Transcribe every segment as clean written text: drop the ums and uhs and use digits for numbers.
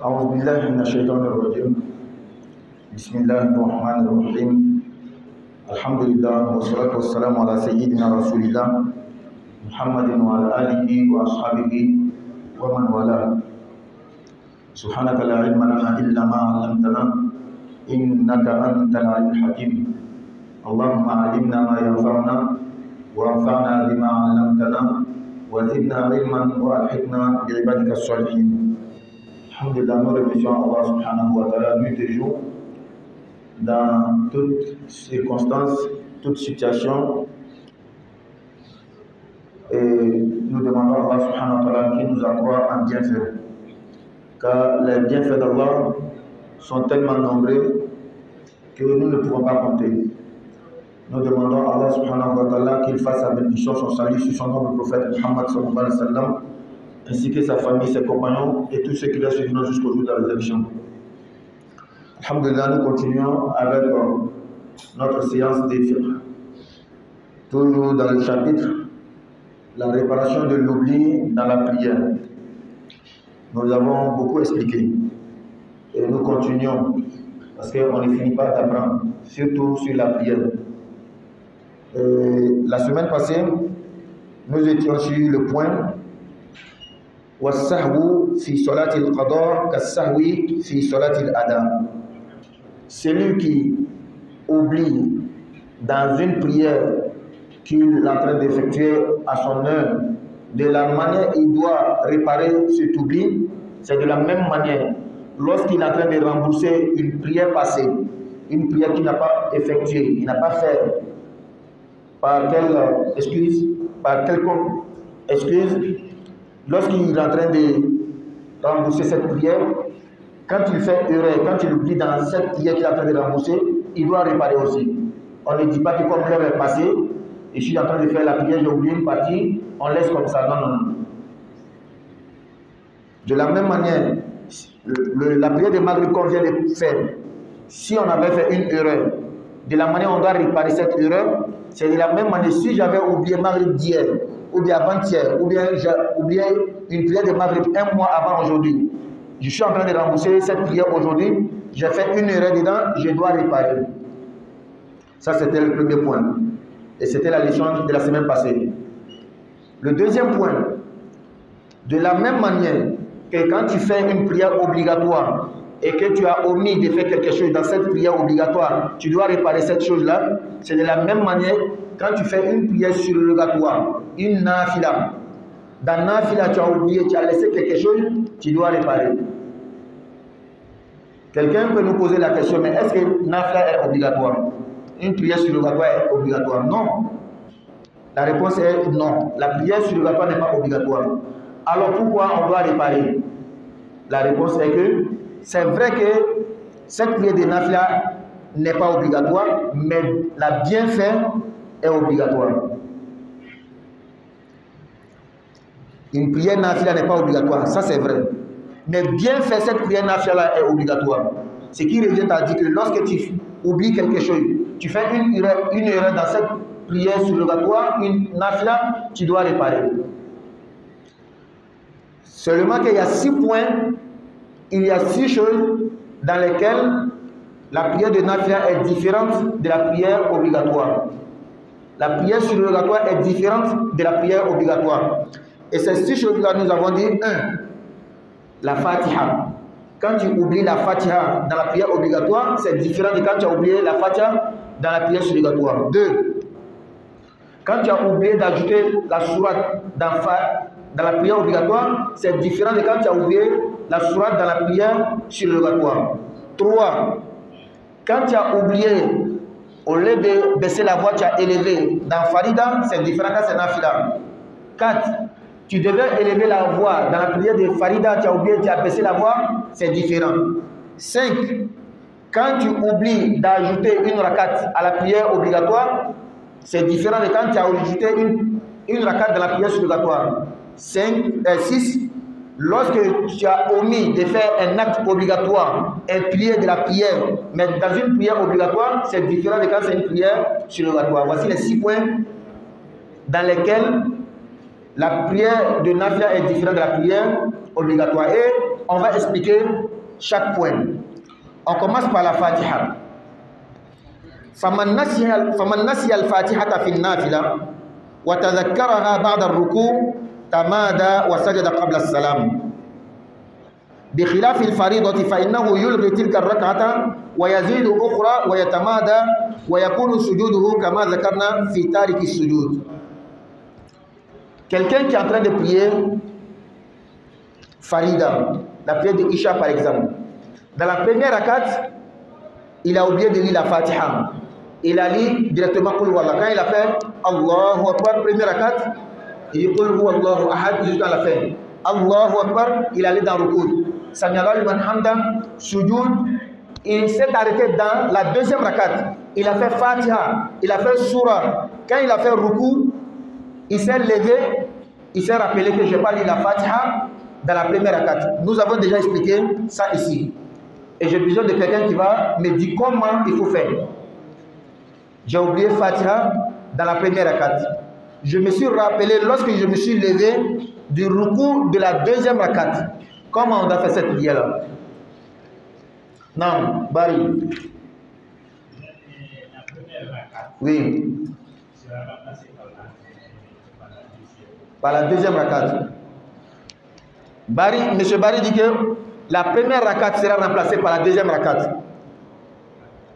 أعوذ بالله من الشيطان الرجيم. بسم الله الرحمن الرحيم. الحمد لله والصلاة والسلام على سيدنا رسول الله محمد وعلى آله وأصحابه ومن والاه. سبحانك لا علم لنا إلا ما علمتنا إنك أنت العليم الحكيم. اللهم علمنا ما ينفعنا وانفعنا بما علمتنا وزدنا علما وألحقنا بعبادك الصالحين. Alhamdulillah, nous remercions Allah subhanahu wa ta'ala nuit et jour dans toutes circonstances, toutes situations, et nous demandons à Allah subhanahu wa ta'ala qui nous accroît en bienfaits, car les bienfaits d'Allah sont tellement nombreux que nous ne pouvons pas compter. Nous demandons à Allah subhanahu wa ta'ala qu'il fasse sa bénédiction, son salut sur son noble prophète Muhammad sallallahu alayhi wa sallam, ainsi que sa famille, ses compagnons et tous ceux qui les suivront jusqu'au jour de la résurrection. Alhamdulillah, nous continuons avec notre séance de fiqh. Toujours dans le chapitre la réparation de l'oubli dans la prière. Nous avons beaucoup expliqué et nous continuons parce qu'on ne finit pas d'apprendre, surtout sur la prière. La semaine passée, nous étions sur le point وَالسَّهْوُ فِي صَلَاةِ الْقَضَاءِ كَالسَّهْوِ فِي صَلَاةِ الْأَدَاءِ. Celui qui oublie dans une prière qu'il est en train d'effectuer à son heure, de la manière il doit réparer cet oubli, c'est de la même manière lorsqu'il est en train de rembourser une prière passée, une prière qu'il n'a pas effectuée, il n'a pas fait par quelconque excuse. Lorsqu'il est en train de rembourser cette prière, quand il fait erreur, quand il oublie dans cette prière qu'il est en train de rembourser, il doit réparer aussi. On ne dit pas que comme l'heure est passée, et je suis en train de faire la prière, j'ai oublié une partie, on laisse comme ça. Non, non, non. De la même manière, la prière de Maghrib qu'on vient de faire, si on avait fait une erreur, de la manière on doit réparer cette erreur, c'est de la même manière, si j'avais oublié Maghrib d'hier, ou bien avant-hier, ou bien j'ai oublié une prière de Maghrib un mois avant aujourd'hui, je suis en train de rembourser cette prière aujourd'hui, j'ai fait une erreur dedans, je dois réparer. Ça, c'était le premier point. Et c'était la leçon de la semaine passée. Le deuxième point, de la même manière que quand tu fais une prière obligatoire et que tu as omis de faire quelque chose dans cette prière obligatoire, tu dois réparer cette chose-là. C'est de la même manière quand tu fais une prière surrogatoire, une nafila. Dans nafila, tu as oublié, tu as laissé quelque chose, tu dois réparer. Quelqu'un peut nous poser la question, mais est-ce que nafila est obligatoire? Une prière surrogatoire est obligatoire? Non. La réponse est non. La prière surrogatoire n'est pas obligatoire. Alors pourquoi on doit réparer? La réponse est que c'est vrai que cette prière de nafila n'est pas obligatoire, mais la bienfait est obligatoire. Une prière nafila n'est pas obligatoire, ça c'est vrai. Mais bien faire cette prière nafila est obligatoire. Ce qui revient à dire que lorsque tu oublies quelque chose, tu fais une erreur dans cette prière surrogatoire, une nafila, tu dois réparer. Seulement qu'il y a 6 points, il y a 6 choses dans lesquelles la prière de nafila est différente de la prière obligatoire. La prière surrogatoire est différente de la prière obligatoire. Et ces 6 choses-là, nous avons dit 1. La Fatiha. Quand tu oublies la Fatiha dans la prière obligatoire, c'est différent de quand tu as oublié la Fatiha dans la prière surrogatoire. 2. Quand tu as oublié d'ajouter la sourate dans la prière obligatoire, c'est différent de quand tu as oublié la sourate dans la prière surrogatoire. 3. Quand tu as oublié, au lieu de baisser la voix, tu as élevé. Dans Farida, c'est différent quand c'est Nafila. 4. Tu devais élever la voix. Dans la prière de Farida, tu as oublié, tu as baissé la voix, c'est différent. 5. Quand tu oublies d'ajouter une rakat à la prière obligatoire, c'est différent de quand tu as ajouté une rakat dans la prière surrogatoire. 6. Lorsque tu as omis de faire un acte obligatoire, un pilier de la prière, mais dans une prière obligatoire, c'est différent de quand c'est une prière surrogatoire. Voici les 6 points dans lesquels la prière de nafila est différente de la prière obligatoire. Et on va expliquer chaque point. On commence par la Fatiha. فمن نسي الفاتحة في النافلة وتذكرها بعد الركوع تمادى وسجد قبل السلام بخلاف الفريضة فإنه يلغي تلك الركعة ويزيد أخرى ويتمادى ويكون سجوده كما ذكرنا في تارك السجود. Quelqu'un qui est en train de prier Farida, la prière de Isha par exemple, dans la première rakat, il a oublié de lire la Fatiha. Il a lu directement Qul Huwallah. Quand il a fait Allahu Akbar, première rakat, il dit Qul Huwallahu Ahad jusqu'à la fin. Allahu Akbar, il allait dans Rukud. Sami Allahu liman hamdah, Sujoud. Il s'est arrêté dans la deuxième rakat. Il a fait Fatiha, il a fait Surah. Quand il a fait Rukud, il s'est levé, il s'est rappelé que je n'ai pas lu la Fatiha dans la première rakat. Nous avons déjà expliqué ça ici. Et j'ai besoin de quelqu'un qui va me dire comment il faut faire. J'ai oublié Fatiha dans la première rakat. Je me suis rappelé lorsque je me suis levé du ruku de la deuxième rakat. Comment on a fait cette prière-là? Non, Barry. Oui. Par la deuxième rakat. Barry, M. Barry dit que la première rakat sera remplacée par la deuxième rakat.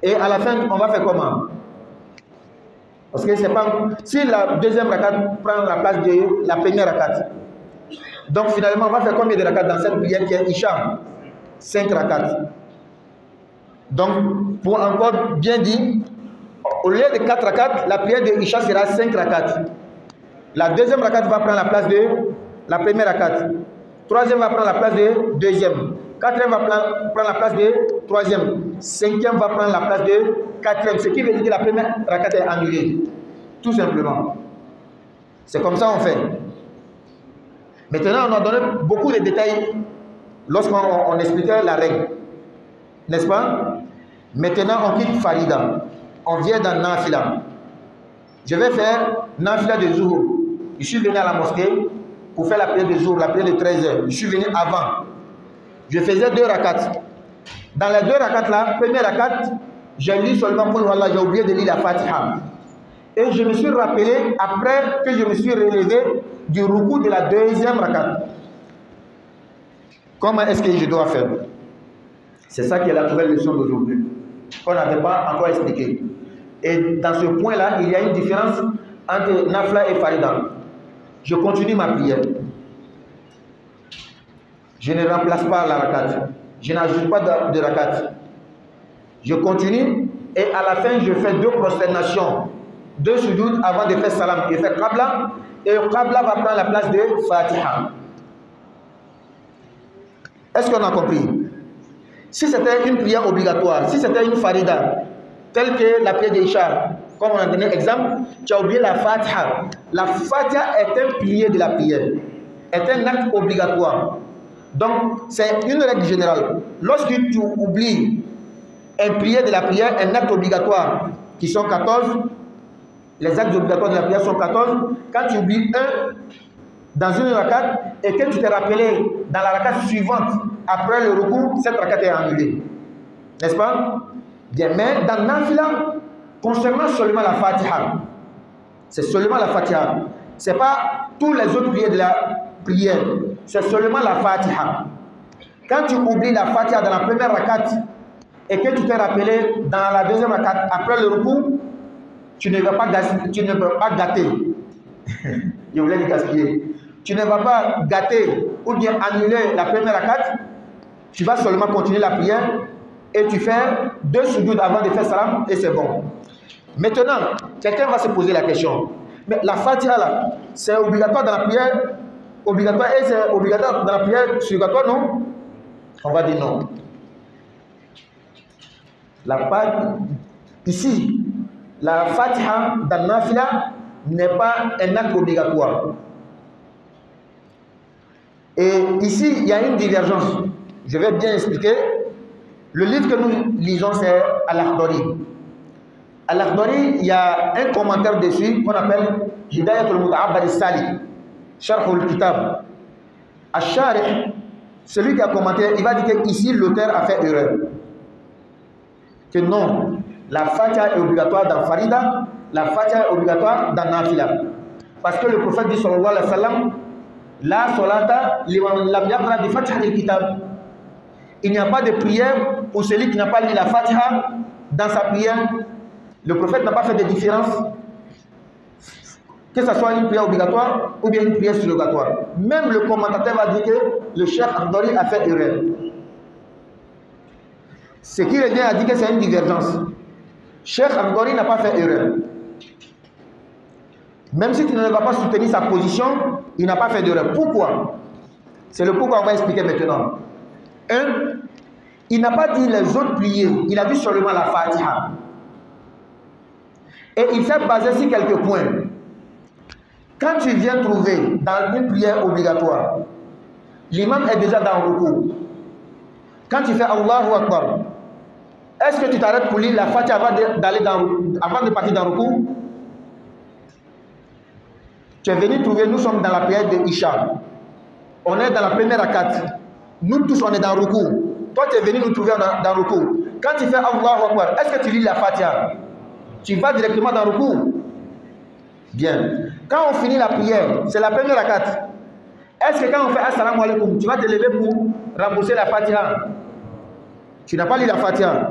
Et à la fin, on va faire comment? Parce que c'est pas... Si la deuxième rakat prend la place de la première rakat, donc finalement, on va faire combien de rakat dans cette prière qui est Isha? 5 rakat. Donc, pour encore bien dire, au lieu de 4 rakat, la prière de Isha sera 5 rakat. La deuxième rakat va prendre la place de la première rakat. Troisième va prendre la place de deuxième. Quatrième va prendre la place de troisième. Cinquième va prendre la place de quatrième. Ce qui veut dire que la première rakat est annulée. Tout simplement. C'est comme ça qu'on fait. Maintenant, on a donné beaucoup de détails lorsqu'on expliquait la règle. N'est-ce pas? Maintenant, on quitte Farida. On vient dans Nafila. Je vais faire Nafila de Zuhur. Je suis venu à la mosquée pour faire la prière de Zuhur, la prière de 13h. Je suis venu avant. Je faisais 2 rakats. Dans les 2 rakats là, première rakat, j'ai lu seulement pour Allah, j'ai oublié de lire la Fatiha. Et je me suis rappelé après que je me suis relevé du ruku de la deuxième rakat. Comment est-ce que je dois faire? C'est ça qui est la nouvelle leçon d'aujourd'hui, qu'on n'avait pas encore expliqué. Et dans ce point-là, il y a une différence entre Nafla et Farida. Je continue ma prière. Je ne remplace pas la rakat. Je n'ajoute pas de rakat. Je continue et à la fin, je fais 2 prosternations, 2 sujoud avant de faire salam. Je fais Qabla et Qabla va prendre la place de Fatiha. Est-ce qu'on a compris? Si c'était une prière obligatoire, si c'était une farida, telle que la prière d'Isha, comme on a donné exemple, tu as oublié la Fatiha. La Fatiha est un pilier de la prière, est un acte obligatoire. Donc, c'est une règle générale. Lorsque tu oublies un pilier de la prière, un acte obligatoire, qui sont 14, les actes obligatoires de la prière sont 14, quand tu oublies un dans une rakat et que tu t'es rappelé dans la rakat suivante, après le recours, cette rakat est annulée. N'est-ce pas? Bien, mais dans Nafila, concernant seulement la Fatiha, c'est seulement la Fatiha. Ce n'est pas tous les autres prières de la prière, c'est seulement la Fatiha. Quand tu oublies la Fatiha dans la première rakat et que tu t'es rappelé dans la deuxième rakat, après le recours, tu ne vas pas gâter. Je voulais le gaspiller. Tu ne vas pas gâter ou bien annuler la première rakat. Tu vas seulement continuer la prière et tu fais 2 sujoud avant de faire salam et c'est bon. Maintenant, quelqu'un va se poser la question. Mais la Fatiha là, c'est obligatoire dans la prière, obligatoire et c'est obligatoire dans la prière surrogatoire, non? On va dire non. Ici, la Fatiha dans Nafila n'est pas un acte obligatoire. Et ici, il y a une divergence. Je vais bien expliquer. Le livre que nous lisons, c'est Al-Akhdari. Al-Akhdari, il y a un commentaire dessus qu'on appelle Hidayatul Muta'abbad al-Sali, Sharh al-Kitab. Al-Sharih, Celui qui a commenté, il va dire que ici l'auteur a fait erreur. Que non, la Fatiha est obligatoire dans Farida, la Fatiha est obligatoire dans Nafila. Parce que le prophète dit sallallahu alayhi wa sallam, la solata liman lam yaqra bi Fatiha al-kitab. Il n'y a pas de prière pour celui qui n'a pas lu la Fatiha dans sa prière. Le prophète n'a pas fait de différence, que ce soit une prière obligatoire ou bien une prière surrogatoire. Même le commentateur va dire que le Cheikh Akhdari a fait erreur. Ce qui revient à dire que c'est une divergence. Cheikh Akhdari n'a pas fait erreur. Même si tu ne vas pas soutenir sa position, il n'a pas fait d'erreur. Pourquoi? C'est le pourquoi on va expliquer maintenant. Un, il n'a pas dit les autres prières, il a dit seulement la Fatiha. Et il s'est basé sur quelques points. Quand tu viens trouver dans une prière obligatoire, l'imam est déjà dans le recours. Quand tu fais Allahu Akbar, est-ce que tu t'arrêtes pour lire la Fatiha avant de partir dans le recours? Tu es venu trouver, nous sommes dans la prière de Isha. On est dans la première rakat. Nous tous, on est dans le recours. Toi, tu es venu nous trouver dans le recours. Quand tu fais Allahu Akbar, est-ce que tu lis la Fatiha? Tu vas directement dans le recours. Bien. Quand on finit la prière, c'est la première rakat. Est-ce que quand on fait Assalamu alaikum, tu vas te lever pour rembourser la Fatiha? Tu n'as pas lu la Fatiha.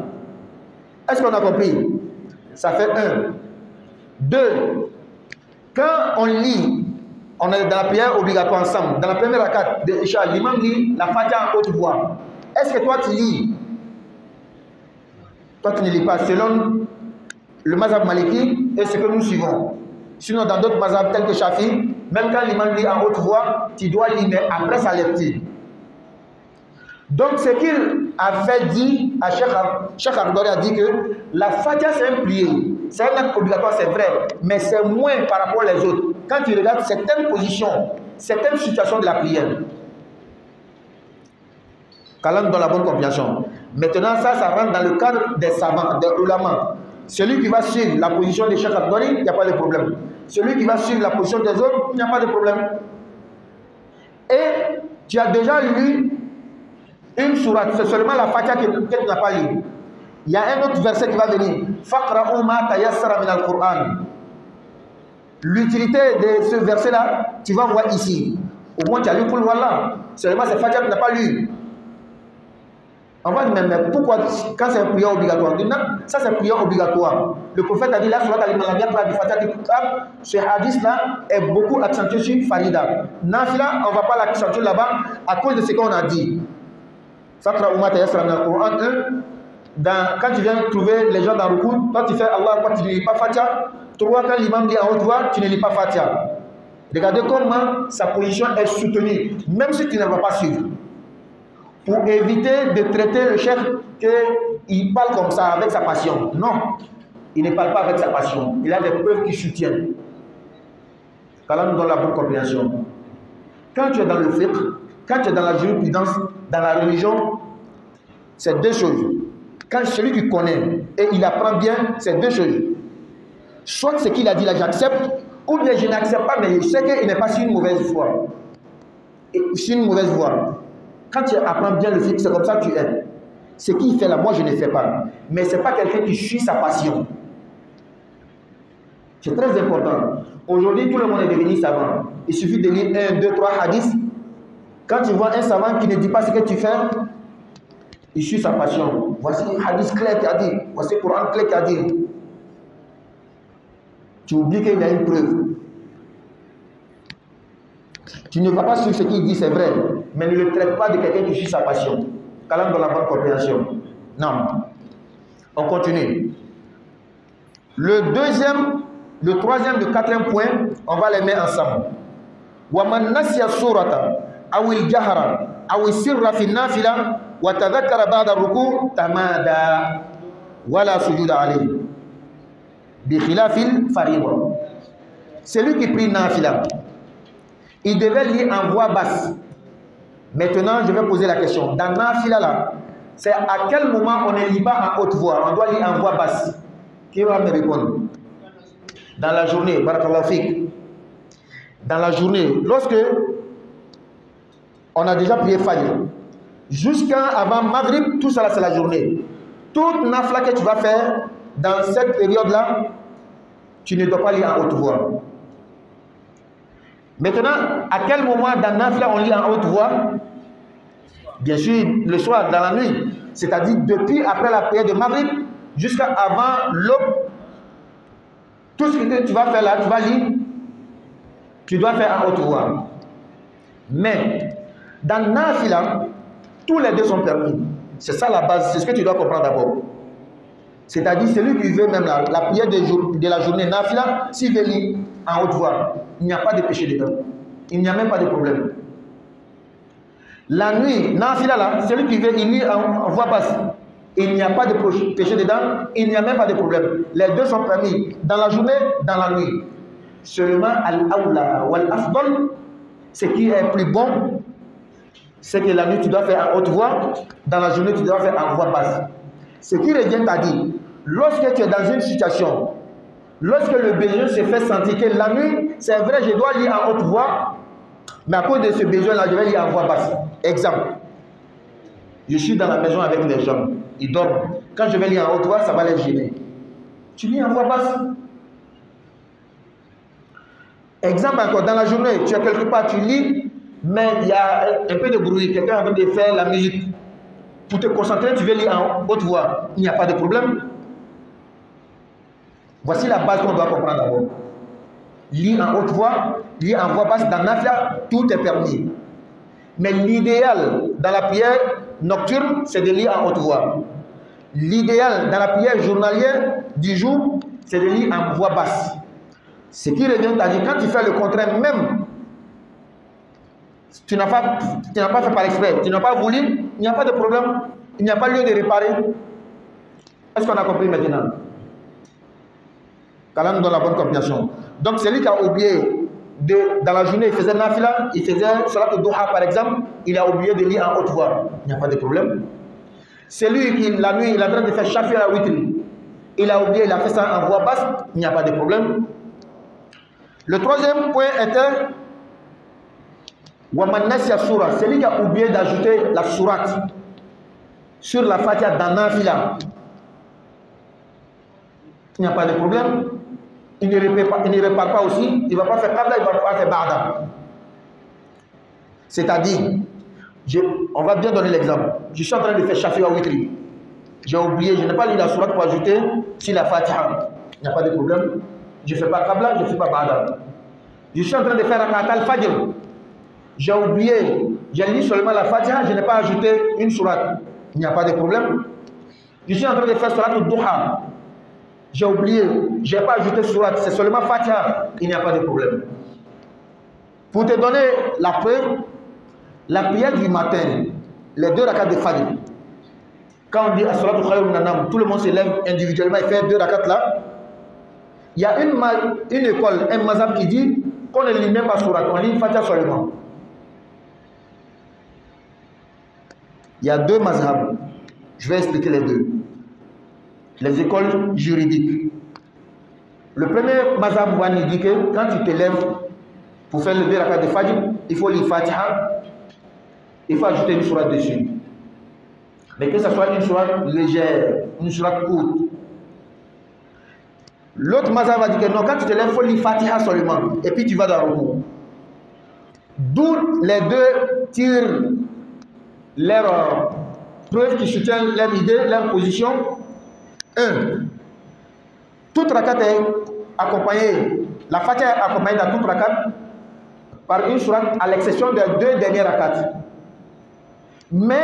Est-ce qu'on a compris? Ça fait 1. 2. Quand on lit, on est dans la prière obligatoire ensemble. Dans la première rakat de Isha, l'imam lit la Fatiha en haute voix. Est-ce que toi tu lis? Toi tu ne lis pas selon le mazhab maliki et ce que nous suivons. Sinon dans d'autres mazhab tels que Shafi, même quand l'imam lit en haute voix, tu dois lire mais après sa lecture. Donc ce qu'il a fait dit à Cheikh Akhdari a dit que la Fatiha c'est un prière. C'est un acte obligatoire, c'est vrai, mais c'est moins par rapport aux autres. Quand tu regardes certaines positions, certaines situations de la prière. Qu'Allah nous donne la bonne compréhension. Maintenant, ça rentre dans le cadre des savants, des ulama. Celui qui va suivre la position de Cheikh Akhdari, il n'y a pas de problème. Celui qui va suivre la position des autres, il n'y a pas de problème. Et tu as déjà lu une sourate, c'est seulement la Fatiha que tu n'as pas lu. Il y a un autre verset qui va venir. Faqra'u ma tayassara min al-Qur'an. L'utilité de ce verset-là, tu vas voir ici. Au moins, tu as lu pour le voilà. Seulement, c'est Fatiha que tu n'as pas lu. On va dire, mais pourquoi, quand c'est une prière obligatoire? Ça, c'est une prière obligatoire. Le prophète a dit, là, ce hadith-là est beaucoup accentué sur Farida. Nafila, on ne va pas l'accentuer là-bas à cause de ce qu'on a dit. Faqra'u ma tayassara min al-Qur'an. Quand tu viens trouver les gens dans le cours, toi tu fais Allah, toi tu ne lis pas Fatiha. Toi, quand l'imam dit en haute voix, tu ne lis pas Fatiha. Regardez comment sa position est soutenue, même si tu ne vas pas suivre. Pour éviter de traiter le chef qu'il parle comme ça, avec sa passion. Non, il ne parle pas avec sa passion. Il a des preuves qui soutiennent. Qu'Allah nous donne la bonne compréhension. Quand tu es dans le fiqh, quand tu es dans la jurisprudence, dans la religion, c'est deux choses. Quand celui qui connaît et il apprend bien, c'est deux choses. Soit ce qu'il a dit là, j'accepte, ou bien je n'accepte pas, mais je sais qu'il n'est pas sur une mauvaise voie. Sur une mauvaise voie. Quand tu apprends bien le fiqh, c'est comme ça que tu es. Ce qu'il fait là, moi je ne fais pas. Mais ce n'est pas quelqu'un qui suit sa passion. C'est très important. Aujourd'hui, tout le monde est devenu savant. Il suffit de lire 1, 2, 3 hadiths. Quand tu vois un savant qui ne dit pas ce que tu fais, il suit sa passion. Voici un hadith clair qui a dit. Voici un Coran clair qui a dit. Tu oublies qu'il y a une preuve. Tu ne vas pas suivre ce qu'il dit, c'est vrai. Mais ne le traite pas de quelqu'un qui suit sa passion. Qu'Allah dans la bonne compréhension. Non. On continue. Le deuxième, le troisième, le quatrième point, on va les mettre ensemble. وَمَنْ نَسْيَ السُّورَةَ أَوِ الْجَهْرَ أَوِ السِّرَّ فِي النَّافِلَةِ وَتَذَكَّرَ بَعْدَ الرُّكُوعِ تَمَادَى وَلَا سُجُودَ عَلَيْهِ بِخِلَافِ الْفَرِيضَةِ. Celui qui prie nafila, il devait lire en voix basse. Maintenant, je vais poser la question. Dans nafila là, c'est à quel moment on ne lit pas en haute voix? On doit lire en voix basse. Qui va me répondre? Dans la journée, barakallahu fik. Dans la journée, lorsque on a déjà prié Fajr, jusqu'à avant Maghrib, tout ça là c'est la journée. Toute nafla que tu vas faire dans cette période-là, tu ne dois pas lire en haute voix. Maintenant, à quel moment dans nafla on lit en haute voix? Bien sûr, le soir, dans la nuit. C'est-à-dire depuis après la prière de Maghrib jusqu'à avant l'aube. Tout ce que tu vas faire là, tu vas lire, tu dois faire en haute voix. Mais dans nafila, tous les deux sont permis. C'est ça la base, c'est ce que tu dois comprendre d'abord. C'est-à-dire celui qui veut même la prière de la journée nafila, s'il veut lire en haute voix, il n'y a pas de péché dedans. Il n'y a même pas de problème. La nuit, nafila là, celui qui veut lire en voix basse, il n'y a pas de péché dedans, il n'y a même pas de problème. Les deux sont permis, dans la journée, dans la nuit. Seulement, al-awla wal-afdal, ce qui est plus bon, c'est que la nuit tu dois faire en haute voix, dans la journée tu dois faire en voix basse. Ce qui revient à dire, lorsque tu es dans une situation, lorsque le besoin se fait sentir que la nuit, c'est vrai, je dois lire en haute voix, mais à cause de ce besoin-là, je vais lire en voix basse. Exemple, je suis dans la maison avec des gens, ils dorment. Quand je vais lire en haute voix, ça va les gêner. Tu lis en voix basse. Exemple encore, dans la journée, tu es quelque part, tu lis, mais il y a un peu de bruit, quelqu'un est en train de faire la musique. Pour te concentrer, tu veux lire en haute voix, il n'y a pas de problème. Voici la base qu'on doit comprendre d'abord. Lire en haute voix, lire en voix basse, dans nafila, tout est permis. Mais l'idéal dans la prière nocturne, c'est de lire en haute voix. L'idéal dans la prière journalière du jour, c'est de lire en voix basse. Ce qui revient à dire, quand tu fais le contraire même, tu n'as pas fait par exprès, tu n'as pas voulu, il n'y a pas de problème, il n'y a pas lieu de réparer. Est-ce qu'on a compris maintenant? Qu'Allah nous donne la bonne compréhension. Donc celui qui a oublié, dans la journée il faisait nafila, il faisait salat al-duha par exemple, il a oublié de lire en haute voix, il n'y a pas de problème. Celui qui la nuit il est en train de faire shafi à witri, il a oublié, il a fait ça en voix basse, il n'y a pas de problème. Le troisième point était Wamanasya Surah, celui qui a oublié d'ajouter la sourate sur la Fatiha dans nafila, il n'y a pas de problème. Il ne répare pas aussi, il ne va pas faire qabla, il ne va pas faire ba'da. C'est-à-dire, on va bien donner l'exemple. Je suis en train de faire shafi wa witri. J'ai oublié, je n'ai pas lu la sourate pour ajouter sur la Fatiha. Il n'y a pas de problème. Je ne fais pas qabla, je ne fais pas ba'da. Je suis en train de faire rakat al-fajr. J'ai oublié, j'ai lu seulement la Fatiha, je n'ai pas ajouté une sourate. Il n'y a pas de problème. Je suis en train de faire salat al-duha. J'ai oublié, je n'ai pas ajouté sourate, c'est seulement Fatiha, il n'y a pas de problème. Pour te donner la preuve, la prière du matin, les deux rakats de Fajr, quand on dit as-salatu khayrun minan nawm, tout le monde se lève individuellement et fait deux rakats là. Il y a une école, un mazhab qui dit qu'on ne lit même pas sourate, on lit Fatiha seulement. Il y a deux mazhabs, je vais expliquer les deux. Les écoles juridiques. Le premier mazhab va nous dire que quand tu te lèves pour faire le deux rakats de Fajr, il faut lire Fatiha, il faut ajouter une sourate dessus. Mais que ce soit une sourate légère, une sourate courte. L'autre mazhab va dire que non, quand tu te lèves, il faut lire Fatiha seulement, et puis tu vas dans le rukû. D'où les deux tirent leurs preuves qui soutiennent leur idée, leur position. 1. Toute rakat est accompagnée, la Fatiha est accompagnée dans toute rakat par une sourate à l'exception des deux dernières rakats. Mais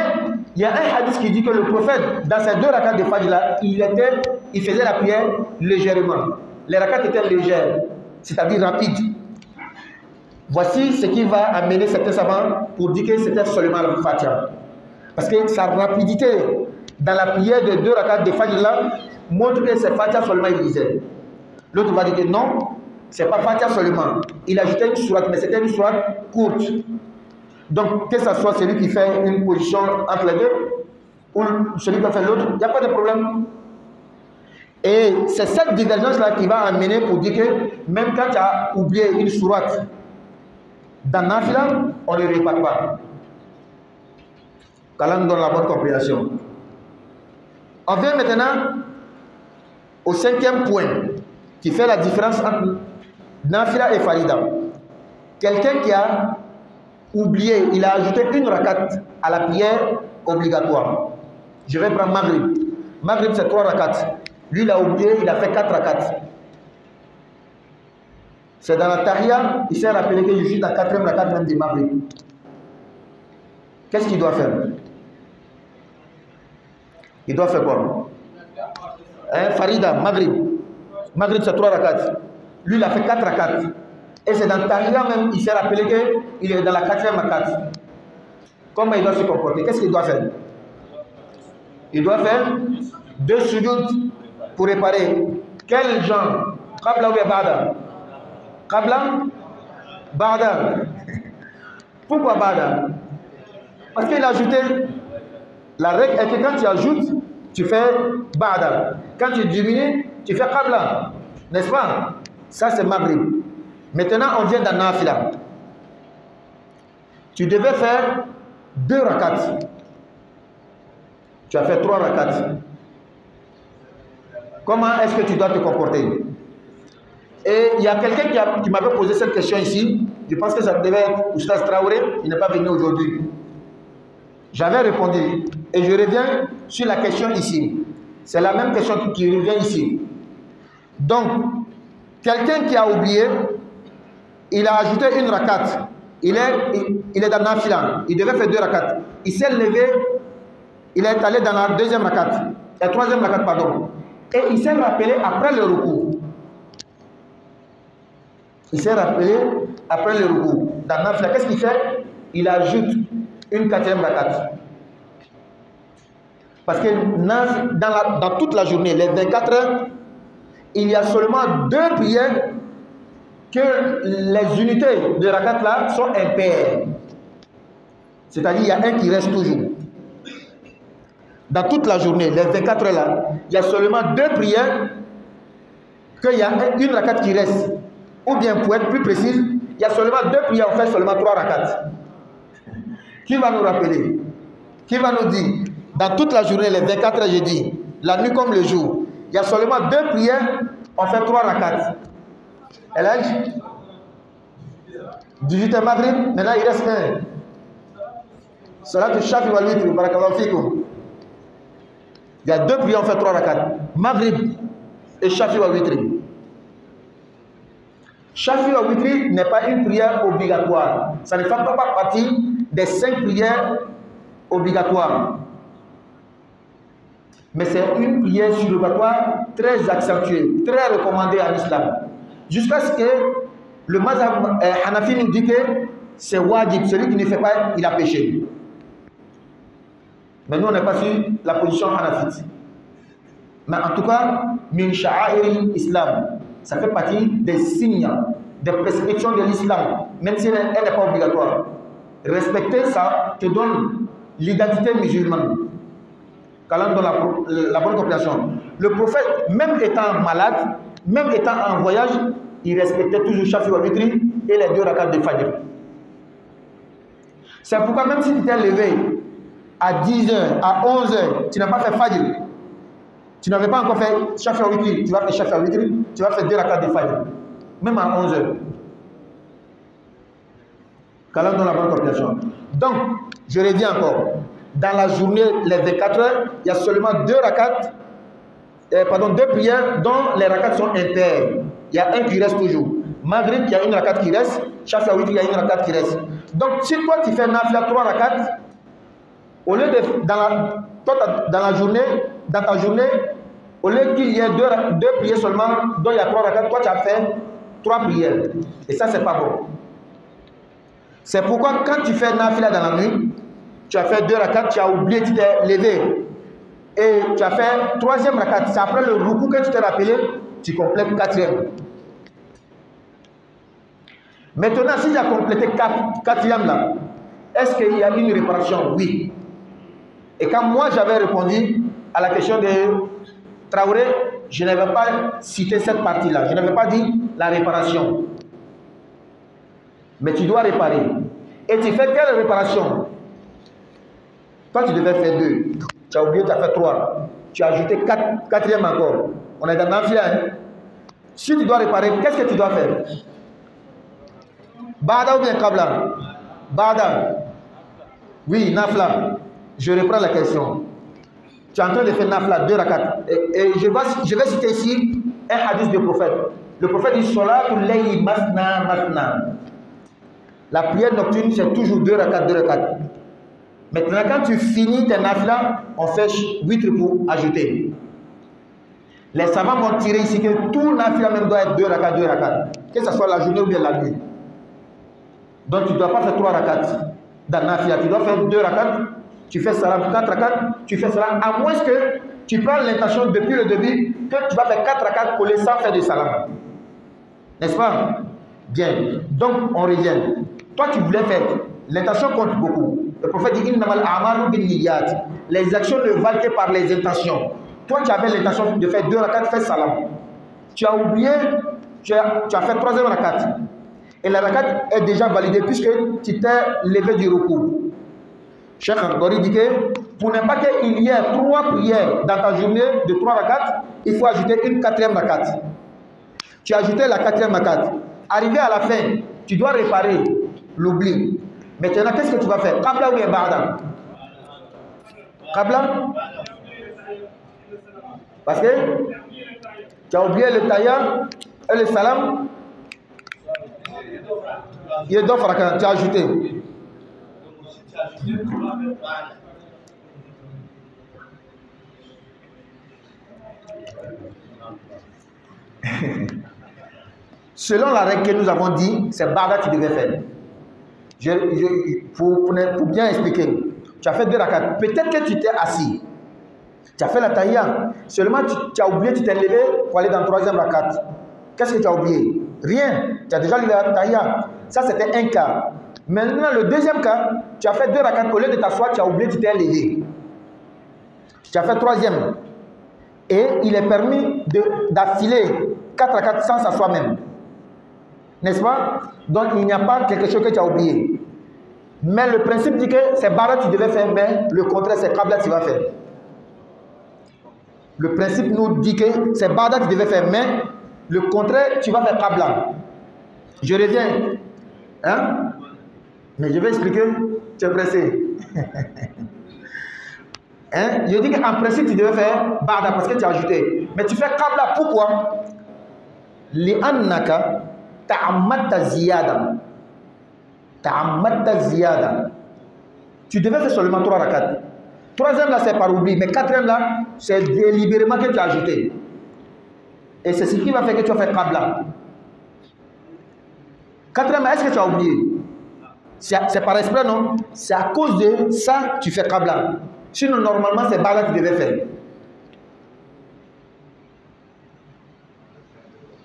il y a un hadith qui dit que le prophète, dans ces deux rakats de Fajr là, il faisait la prière légèrement. Les rakats étaient légères, c'est-à-dire rapides. Voici ce qui va amener certains savants pour dire que c'était seulement la Fatiha. Parce que sa rapidité dans la prière de deux rakats de Fajr là montre que c'est Fatiha seulement il lisait. L'autre va dire que non, c'est pas Fatiha seulement. Il ajoutait une sourate, mais c'était une sourate courte. Donc, que ce soit celui qui fait une position entre les deux ou celui qui fait l'autre, il n'y a pas de problème. Et c'est cette divergence-là qui va amener pour dire que même quand tu as oublié une sourate dans Nafila, on ne répare pas. Qu'Allah nous donne la bonne compréhension. On vient maintenant au 5e point qui fait la différence entre Nafila et Farida. Quelqu'un qui a oublié, il a ajouté une rakat à la prière obligatoire. Je vais prendre Maghrib. Maghrib c'est 3 rakats. Lui il a oublié, il a fait 4 rakats. C'est dans la Tahiyya, il s'est rappelé que je suis dans la 4e rakat même du Maghrib. Qu'est-ce qu'il doit faire? Il doit faire quoi? Farida, Maghrib. Maghrib c'est 3 rakats. Lui il a fait 4 rakats. Et c'est dans Tahiyya même, il s'est rappelé qu'il est dans la 4e rakat. Comment il doit se comporter? Qu'est-ce qu'il doit faire? Il doit faire 2 sujoud pour réparer. Quel genre? Qabla ou Ba'da? Qabla? Ba'da. Pourquoi Ba'da? Parce qu'il a ajouté. La règle est que quand tu ajoutes, tu fais Ba'da. Quand tu diminues, tu fais Qabla. N'est-ce pas? Ça c'est Maghrib. Maintenant on vient dans Nafila. Tu devais faire 2 rakats. Tu as fait 3 rakats. Comment est-ce que tu dois te comporter? Et il y a quelqu'un qui m'avait posé cette question ici. Je pense que ça devait être Oustaz Traoré. Il n'est pas venu aujourd'hui. J'avais répondu. Et je reviens sur la question ici. C'est la même question qui revient ici. Donc, quelqu'un qui a oublié, il a ajouté une rakat. Il est dans Nafila. Il devait faire 2 rakats. Il s'est levé. Il est allé dans la 2e rakat. La 3e rakat, pardon. Et il s'est rappelé après le ruku. Il s'est rappelé après le ruku. Dans Nafila, qu'est-ce qu'il fait? Il ajoute une 4e rakat. Parce que dans toute la journée, les 24 heures, il y a seulement 2 prières que les unités de rakat là sont impaires. C'est-à-dire il y a un qui reste toujours. Dans toute la journée, les 24 heures là, il y a seulement 2 prières qu'il y a une rakat qui reste. Ou bien pour être plus précis, il y a seulement 2 prières, on fait seulement 3 rakats. Qui va nous rappeler? Qui va nous dire? Dans toute la journée, les 24 heures, j'ai dit, la nuit comme le jour, il y a seulement 2 prières, on fait 3 rakats. Et là, 18 Maghrib, maintenant il reste 1. Salat al-Shafi wal Witr, barakallahu fikum. Il y a 2 prières, on fait 3 rakats. Maghrib et Shafi wal Witr. Shafi wal Witr n'est pas une prière obligatoire. Ça ne fait pas partie des 5 prières obligatoires. Mais c'est une prière surrogatoire très accentuée, très recommandée en islam. Jusqu'à ce que le mazhab Hanafi nous dit que c'est wajib, celui qui ne fait pas, il a péché. Mais nous, on n'est pas sur la position Hanafite. Mais en tout cas, min sha'air islam, ça fait partie des signes, des prescriptions de l'islam, même si elle n'est pas obligatoire. Respecter ça te donne l'identité musulmane. Qu'Allah donne la bonne compréhension. Le prophète, même étant malade, même étant en voyage, il respectait toujours Shafi wal Witr et les 2 rakats de Fajr. C'est pourquoi même si tu t'es levé à 10 h, à 11 h, tu n'as pas fait Fajr, tu n'avais pas encore fait Shafi wal Witr, tu vas faire Shafi wal Witr, tu vas faire 2 rakats de Fajr, même à 11 h. Qu'Allah donne la bonne compréhension. Donc, je reviens encore. Dans la journée, les 24 heures, il y a seulement 2 rakats, 2 prières dont les rakats sont impairs. Il y a un qui reste toujours. Maghrib, il y a une rakat qui reste. Shafi wal Witr, il y a une rakat qui reste. Donc, si toi tu fais Nafila 3 rakats, au lieu de dans ta journée, au lieu qu'il y ait 2 prières seulement, dont il y a 3 rakats, toi tu as fait 3 prières. Et ça, c'est pas bon. C'est pourquoi quand tu fais Nafila dans la nuit, tu as fait 2 rakats, tu as oublié, tu t'es levé. Et tu as fait 3e rakat. C'est après le ruku que tu t'es rappelé, tu complètes 4e. Maintenant, si tu as complété 4e là, est-ce qu'il y a une réparation? Oui. Et quand moi j'avais répondu à la question de Traoré, je n'avais pas cité cette partie-là. Je n'avais pas dit la réparation. Mais tu dois réparer. Et tu fais quelle réparation? Toi, tu devais faire 2. Tu as oublié, tu as fait 3. Tu as ajouté 4e encore. On est dans Nafila. Hein? Si tu dois réparer, qu'est-ce que tu dois faire? Bada ou bien Kabla? Bada. Oui, Nafla. Je reprends la question. Tu es en train de faire Nafla, 2 rakat. Et je vais citer ici un hadith du prophète. Le prophète dit Salatul layli masna masna. La prière nocturne, c'est toujours 2 rakat, 2 rakat. Maintenant, quand tu finis tes nafla, on fait 8 pour ajouter. Les savants vont tirer ici que tout nafla même doit être 2 rakat, 2 rakat. Que ce soit la journée ou bien la nuit. Donc tu ne dois pas faire 3 rakat dans nafla. Tu dois faire 2 rakat. Tu fais salam 4 rakat. Tu fais salam. À moins que tu prends l'intention depuis le début que tu vas faire 4 rakat collés sans faire de salam. N'est-ce pas? Bien. Donc on revient. Toi tu voulais faire. L'intention compte beaucoup. Le prophète dit Innamal a'malu binniyat. Les actions ne valent que par les intentions. Toi, tu avais l'intention de faire 2 rakats, fais salam. Tu as oublié, tu as fait 3e rakat. Et la rakat est déjà validée puisque tu t'es levé du recours. Cheikh Gori dit que pour ne pas qu'il y ait 3 prières dans ta journée de 3 rakats, il faut ajouter une 4e rakat. Tu as ajouté la 4e rakat. Arrivé à la fin, tu dois réparer l'oubli. Maintenant, qu'est-ce que tu vas faire? Qabla ou bien Ba'da? Qabla? Parce que tu as oublié le taïa et le salam. Il y a 2 fracas, tu as ajouté. Selon la règle que nous avons dit, c'est Ba'da que tu devais faire. Pour bien expliquer, tu as fait 2 rakats. Peut-être que tu t'es assis. Tu as fait la taïya. Seulement, tu as oublié, tu t'es levé pour aller dans le 3e rakat. Qu'est-ce que tu as oublié? Rien. Tu as déjà lu la taïya. Ça, c'était un cas. Maintenant, le 2e cas, tu as fait 2 rakats. Au lieu de t'asseoir, tu as oublié, tu t'es levé. Tu as fait 3e. Et il est permis d'affiler 4 rakats sans s'asseoir même. N'est-ce pas? Donc il n'y a pas quelque chose que tu as oublié. Mais le principe dit que c'est Ba'da que tu devais faire, mais le contraire c'est Qabla que tu vas faire. Le principe nous dit que c'est Ba'da que tu devais faire, mais le contraire tu vas faire Qabla. Je reviens. Hein? Mais je vais expliquer. Tu es pressé. Hein? Je dis qu'en principe tu devais faire Ba'da parce que tu as ajouté. Mais tu fais Qabla, pourquoi? Li'annaka ta'ammatta ziyada. Ta'ammatta ziyada. Tu devais faire seulement 3 rakats. 3e là c'est par oubli, mais 4e là c'est délibérément que tu as ajouté. Et c'est ce qui va faire que tu vas faire Qabla. 4e là, est-ce que tu as oublié? C'est par esprit, non? C'est à cause de ça que tu fais Qabla. Sinon normalement c'est Ba'da que tu devais faire.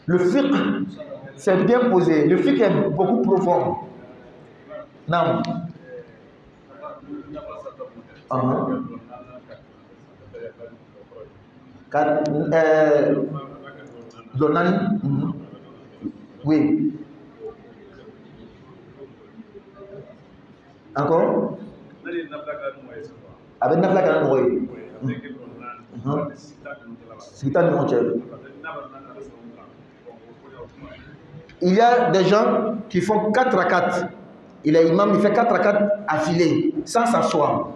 Le fiqh, c'est bien posé. Le fiqh est beaucoup profond. Non. Oui. Encore? Avec Nafla Kanan Moui. Il y a des gens qui font 4 rakats. Il est imam, il fait 4 rakats affilés, sans s'asseoir.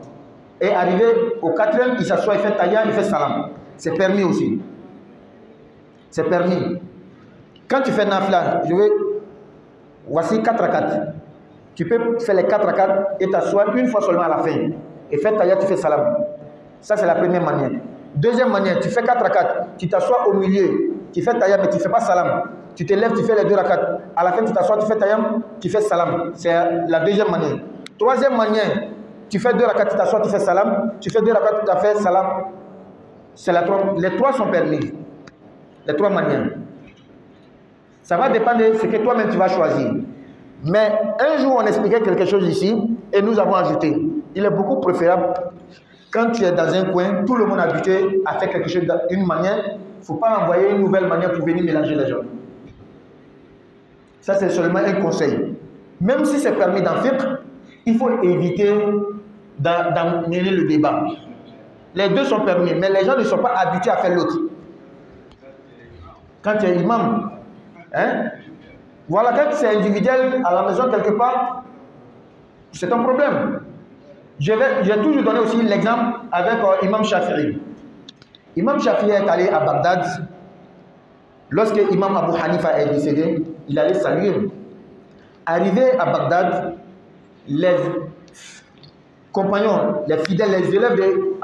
Et arrivé au 4e, il s'assoit, il fait taïya, il fait salam. C'est permis aussi. C'est permis. Quand tu fais nafla, voici 4 rakats. Tu peux faire les 4 rakats et t'asseoir une fois seulement à la fin. Et faire taïya, tu fais salam. Ça, c'est la première manière. Deuxième manière, tu fais 4 rakats, tu t'assois au milieu, tu fais taïya, mais tu ne fais pas salam. Tu te lèves, tu fais les 2 rakats. À la fin, tu t'assois, tu fais taïyam, tu fais salam. C'est la deuxième manière. Troisième manière, tu fais 2 rakats, tu t'assois, tu fais salam. Tu fais 2 rakats, tu fais salam. Les 3 sont permis. Les 3 manières. Ça va dépendre de ce que toi-même tu vas choisir. Mais un jour, on expliquait quelque chose ici et nous avons ajouté. Il est beaucoup préférable quand tu es dans un coin, tout le monde est habitué à faire quelque chose d'une manière. Il ne faut pas envoyer une nouvelle manière pour venir mélanger les gens. Ça, c'est seulement un conseil. Même si c'est permis d'en faire, il faut éviter d'amener le débat. Les deux sont permis, mais les gens ne sont pas habitués à faire l'autre. Quand tu es imam, hein, voilà, quand c'est individuel à la maison quelque part, c'est un problème. J'ai toujours donné aussi l'exemple avec Imam Shafi'i. Imam Shafi'i est allé à Bagdad. Lorsque Imam Abu Hanifa est décédé, il allait saluer. Arrivé à Bagdad, les compagnons, les fidèles, les élèves de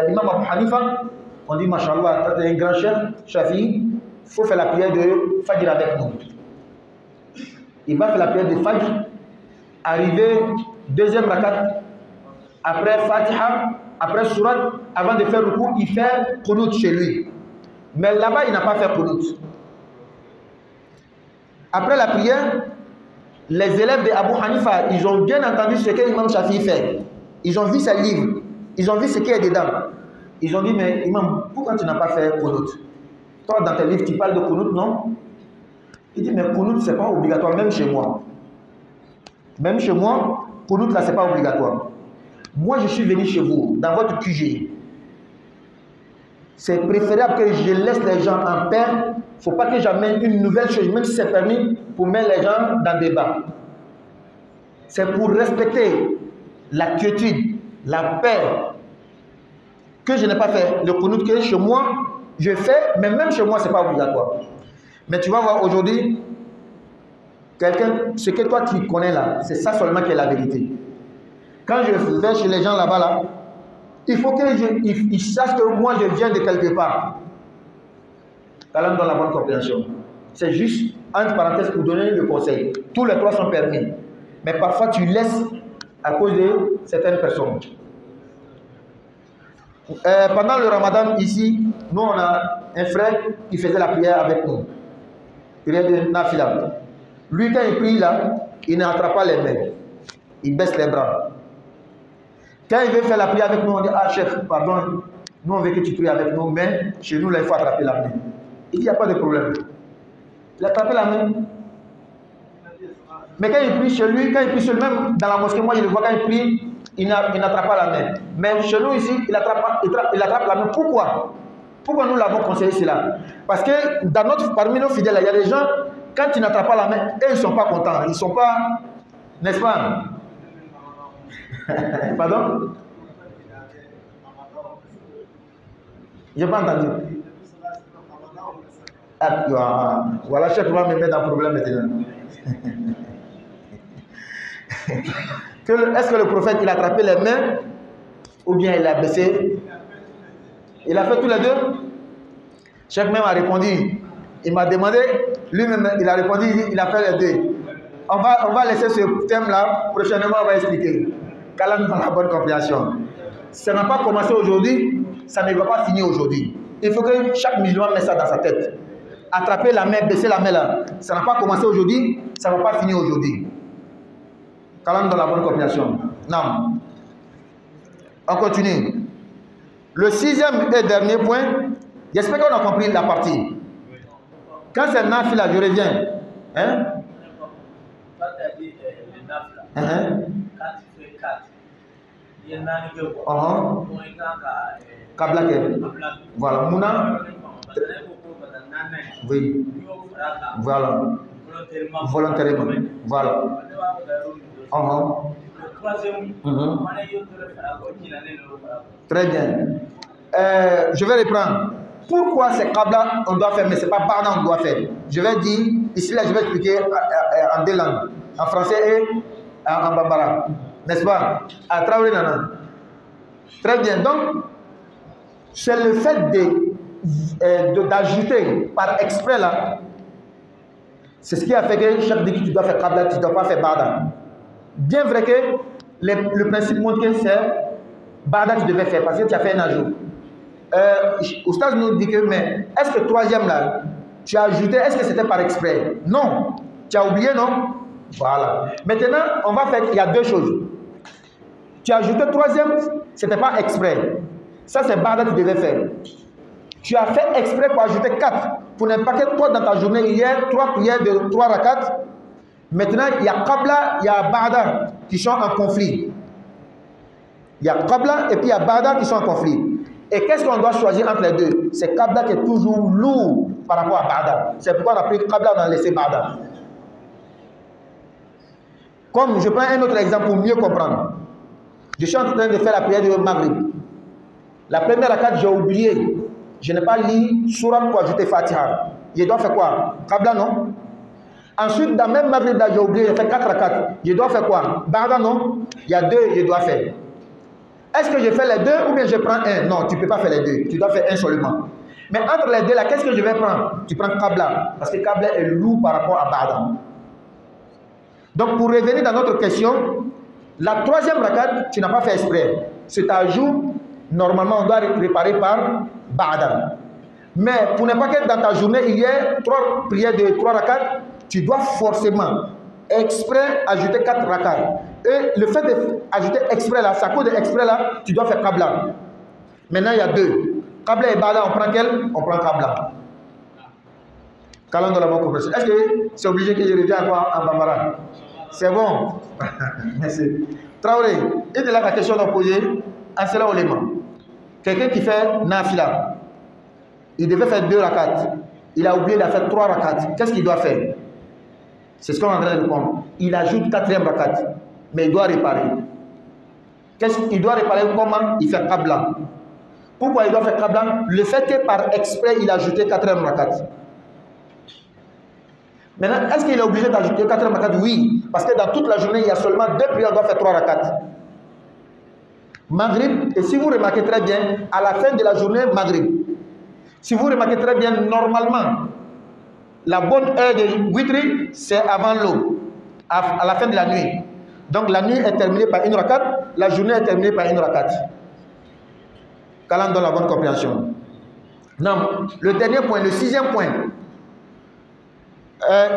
Imam Abu Hanifa ont dit, Masha'Allah, tu es un grand chef, Shafi'i, il faut faire la prière de Fajr avec nous. Il va faire la prière de Fajr. Arrivé, deuxième rakat, après Fatiha, après Surat, avant de faire le coup, il fait Qunut chez lui. Mais là-bas, il n'a pas fait Qunut. Après la prière, les élèves d'Abu Hanifa, ils ont bien entendu ce que l'imam Shafi'i fait. Ils ont vu ses livres. Ils ont vu ce qui est dedans. Ils ont dit, mais imam, pourquoi tu n'as pas fait Qunut? Toi, dans tes livres, tu parles de Qunut, non? Il dit, mais Qunut, ce n'est pas obligatoire, même chez moi. Même chez moi, Qunut, là, ce n'est pas obligatoire. Moi, je suis venu chez vous, dans votre QG. C'est préférable que je laisse les gens en paix. Il ne faut pas que j'amène une nouvelle chose, même si c'est permis, pour mettre les gens dans le débat. C'est pour respecter la quiétude, la paix, que je n'ai pas fait. Le Qunut que chez moi, je fais, mais même chez moi, ce n'est pas obligatoire. Mais tu vas voir aujourd'hui, quelqu'un, ce que toi tu connais là, c'est ça seulement qui est la vérité. Quand je vais chez les gens là-bas, là, il faut qu'ils sachent que moi je viens de quelque part. Allons dans la bonne compréhension. C'est juste, entre parenthèses, pour donner le conseil. Tous les trois sont permis. Mais parfois tu laisses à cause de certaines personnes. Pendant le Ramadan, ici, nous on a un frère qui faisait la prière avec nous. Prière de Nafila. Lui, quand il prie là, il n'attrape pas les mains. Il baisse les bras. Quand il veut faire la prière avec nous, on dit, ah chef, pardon, nous on veut que tu pries avec nous, mais chez nous là, il faut attraper la main. Il dit, il n'y a pas de problème. Il a attrapé la main. Mais quand il prie chez lui, même dans la mosquée, moi je le vois, quand il prie, il n'attrape pas la main. Mais chez nous ici, il attrape la main. Pourquoi? Pourquoi nous l'avons conseillé cela? Parce que parmi nos fidèles, il y a des gens, quand ils n'attrapent pas la main, eux, ils ne sont pas contents. Ils ne sont pas, n'est-ce pas? Pardon? Je n'ai pas entendu. Ah, voilà, chef va me mettre dans le problème maintenant. Est-ce que le prophète, il a attrapé les mains ou bien il a baissé? Il a fait tous les deux. Chef même a répondu. Il m'a demandé, lui-même, il a répondu, il a fait les deux. On va laisser ce thème-là, prochainement on va expliquer. Calme dans la bonne compréhension. Ça n'a pas commencé aujourd'hui, ça ne va pas finir aujourd'hui. Il faut que chaque musulman mette ça dans sa tête. Attraper la main, baisser la main là, ça n'a pas commencé aujourd'hui, ça ne va pas finir aujourd'hui. Calme dans la bonne compréhension. Non. On continue. Le sixième et dernier point, j'espère qu'on a compris la partie. Quand c'est nafila, je reviens. Hein? Quand tu as dit le nafila, quand tu fais 4, il y en a qui vont. Voilà. Mouna. Oui. Voilà. Volontairement. Voilà. Le troisième, Très bien. Je vais reprendre. Pourquoi c'est Qabla on doit faire, mais ce n'est pas Barna on doit faire? Je vais dire, ici là je vais expliquer en deux langues, en français et en bambara. N'est-ce pas? À Traoré Nana. Très bien. Donc, c'est le fait d'ajouter par exprès là, c'est ce qui a fait que chaque dit que tu dois faire Qabla, tu ne dois pas faire Barna. Bien vrai que le principe montre que c'est Barna tu devais faire parce que tu as fait un ajout. Oustaz nous dit que, mais est-ce que troisième là, tu as ajouté, est-ce que c'était par exprès? Non. Tu as oublié, non? Voilà. Maintenant, on va faire, il y a deux choses. Tu as ajouté troisième, ce n'était pas exprès. Ça, c'est Barda que tu devais faire. Tu as fait exprès pour ajouter 4. Pour ne pas que toi, dans ta journée hier, 3 prières de 3 rakats. Maintenant, il y a Qabla, il y a Barda qui sont en conflit. Il y a Qabla et puis il y a Ba'da qui sont en conflit. Et qu'est-ce qu'on doit choisir entre les deux? C'est Qabla qui est toujours lourd par rapport à Ba'da. C'est pourquoi on a pris Qabla, on a laissé Ba'da. Comme je prends un autre exemple pour mieux comprendre. Je suis en train de faire la prière de Maghrib. La première rakat, j'ai oublié. Je n'ai pas lu Surat pour ajouter Fatiha. Je dois faire quoi? Qabla, non? Ensuite, dans même Maghrib, j'ai oublié, j'ai fait 4 rakats. Je dois faire quoi? Ba'da, non? Il y a 2, je dois faire. Est-ce que je fais les 2 ou bien je prends un? Non, tu ne peux pas faire les 2. Tu dois faire un seulement. Mais entre les 2 là, qu'est-ce que je vais prendre? Tu prends Qabla. Parce que Qabla est lourd par rapport à Ba'da. Donc, pour revenir dans notre question, la 3e rakat, tu n'as pas fait exprès. Cet ajout, normalement, on doit réparer par Ba'da. Mais pour ne pas que dans ta journée, il y ait 3 prières de 3 rakats, tu dois forcément exprès ajouter 4 rakats. Et le fait d'ajouter exprès là, ça cause d'exprès là, tu dois faire Qabla. Maintenant, il y a 2. Qabla et Ba'da, on prend quel? On prend Qabla. Calendrier de la bonne compréhension. Est-ce que c'est obligé que je revienne en Bambara? C'est bon. Merci. Traoré, et de là la question à poser, Ansela Olema. Quelqu'un qui fait Nafila, il devait faire 2 rakats. Il a oublié de faire 3 rakats. Qu'est-ce qu'il doit faire? C'est ce qu'on est en train de répondre. Il ajoute 4e rakat, mais il doit réparer. Qu'est-ce qu'il doit réparer? Comment? Il fait Qabla. Pourquoi il doit faire Qabla? Le fait que par exprès, il a ajouté 4e rakat. Maintenant, est-ce qu'il est obligé d'ajouter 4e rakat? Oui, parce que dans toute la journée, il y a seulement 2 prières, on doit faire 3 rakats. Maghrib, et si vous remarquez très bien, à la fin de la journée, Maghrib. Si vous remarquez très bien, normalement, la bonne heure de Witri, c'est avant l'eau, à la fin de la nuit. Donc la nuit est terminée par 1 rakat, la journée est terminée par 1 rakat. Qu'Allah donne la bonne compréhension. Non, le dernier point, le 6e point.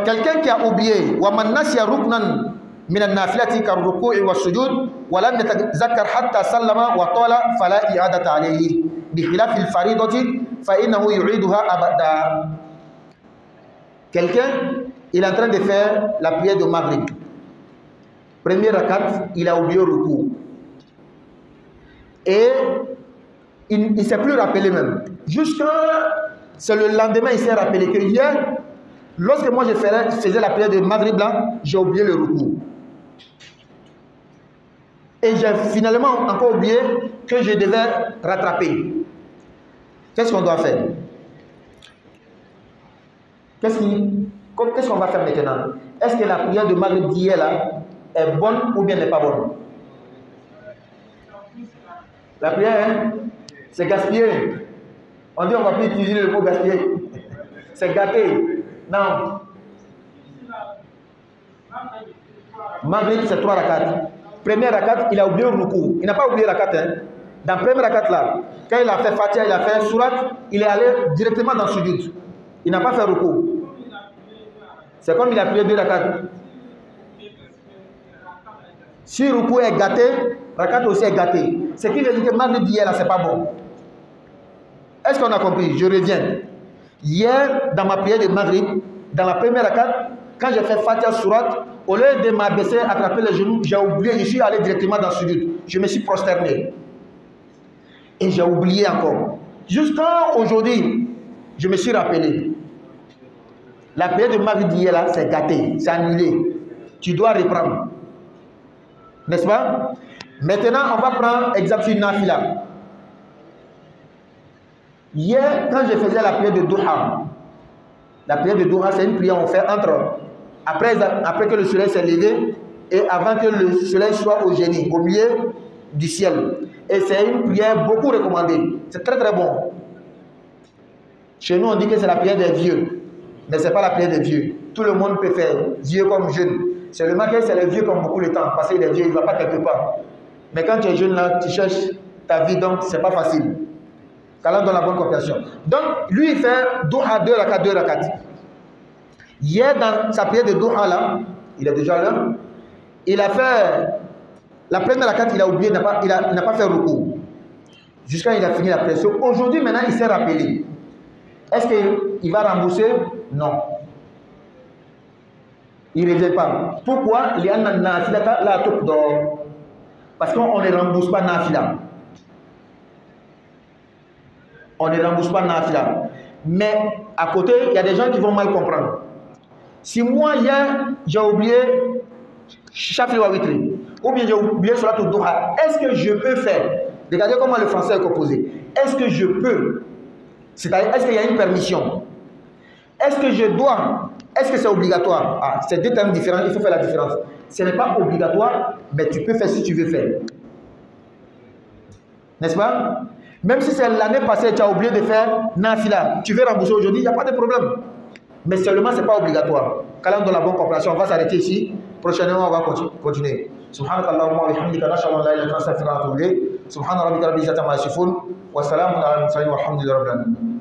Quelqu'un qui a oublié, وَمَنْ نَسِيَ رُكْنًا مِنَ النَّافِلَةِ كَالرُّكُوعِ وَالسُّجُودِ وَلَمْ يَتَذَكَّرْ حَتَّى سَلَّمَ وَطَالَ فَلَا إِعَادَةَ عَلَيْهِ بِخِلَافِ الْفَرِيضَةِ فَإِنَّهُ يُعِيدُهَا أَبَدًا. Quelqu'un, il est en train de faire la prière de Maghrib. Premier rakat, il a oublié le ruku. Et il ne s'est plus rappelé même. Jusqu'à, c'est le lendemain, il s'est rappelé que hier, lorsque moi je faisais la prière de Maghrib là, j'ai oublié le ruku. Et j'ai finalement encore oublié que je devais rattraper. Qu'est-ce qu'on doit faire? Qu'est-ce qu'on va faire maintenant? Est-ce que la prière de Maghrib d'hier là est bonne ou bien n'est pas bonne? La prière, hein, c'est gaspillé. On dit on va plus utiliser le mot gaspiller. C'est gâté. Non. Maghrib, c'est 3 rakats. Premier rakat, il a oublié le ruku. Il n'a pas oublié rakat. Hein. Dans le premier rakat là, quand il a fait Fatiha, il a fait Surat, il est allé directement dans Sujud. Il n'a pas fait ruku. C'est comme il a prié 2 rakats. Si ruku est gâté, rakat aussi est gâté. Ce qui veut dire que Maghrib d'hier là, c'est pas bon. Est-ce qu'on a compris? Je reviens. Hier, dans ma prière de Maghrib, dans la première rakat, quand j'ai fait Fatiha Surat, au lieu de m'abaisser, attraper les genoux, j'ai oublié, je suis allé directement dans Sujud. Je me suis prosterné. Et j'ai oublié encore. Jusqu'à aujourd'hui, je me suis rappelé. La prière de Maghrib d'hier là, c'est gâté, c'est annulé. Tu dois reprendre. N'est-ce pas? Maintenant, on va prendre exemple sur Nafila. Hier, quand je faisais la prière de Duha, la prière de Duha, c'est une prière qu'on fait après que le soleil s'est levé et avant que le soleil soit au génie, au milieu du ciel. Et c'est une prière beaucoup recommandée. C'est très très bon. Chez nous, on dit que c'est la prière des vieux. Mais ce n'est pas la prière des vieux. Tout le monde peut faire, vieux comme jeune. Seulement que c'est les vieux comme beaucoup le temps. Parce que les vieux, il ne va pas quelque part. Mais quand tu es jeune là, tu cherches ta vie, donc ce n'est pas facile. Qu'Allah donne la bonne compréhension. Donc, lui, il fait Duha 2 rakats, 2 rakats. Hier, dans sa prière de Duha là, il est déjà là, il a fait la première rakat, il a oublié, il n'a pas fait recours. Jusqu'à il a fini la prière. Aujourd'hui, maintenant, il s'est rappelé. Est-ce qu'il va rembourser? Non. Il ne revient pas. Pourquoi? Parce qu'on ne rembourse pas Nafila. On ne rembourse pas Nafila. Mais à côté, il y a des gens qui vont mal comprendre. Si moi, hier, j'ai oublié Shafi wa Witri, ou bien j'ai oublié Salat al-Duha, est-ce que je peux faire? Regardez comment le français est composé. Est-ce que je peux? C'est-à-dire, est-ce qu'il y a une permission? Est-ce que je dois? Est-ce que c'est obligatoire? Ah, c'est deux termes différents, il faut faire la différence. Ce n'est pas obligatoire, mais tu peux faire si tu veux faire. N'est-ce pas? Même si c'est l'année passée, tu as oublié de faire Nafila, tu veux rembourser aujourd'hui, il n'y a pas de problème. Mais seulement, ce n'est pas obligatoire. Quand on donne la bonne compréhension, on va s'arrêter ici. Prochainement, on va continuer. Subhanaka Allahumma wa bihamdika nashhadu an la ilaha illa anta astaghfiruka wa atubu ilayk. Subhana rabbika rabbil izzati amma yasifun wa salamun ala al mursalin walhamdulillahi rabbil alamin.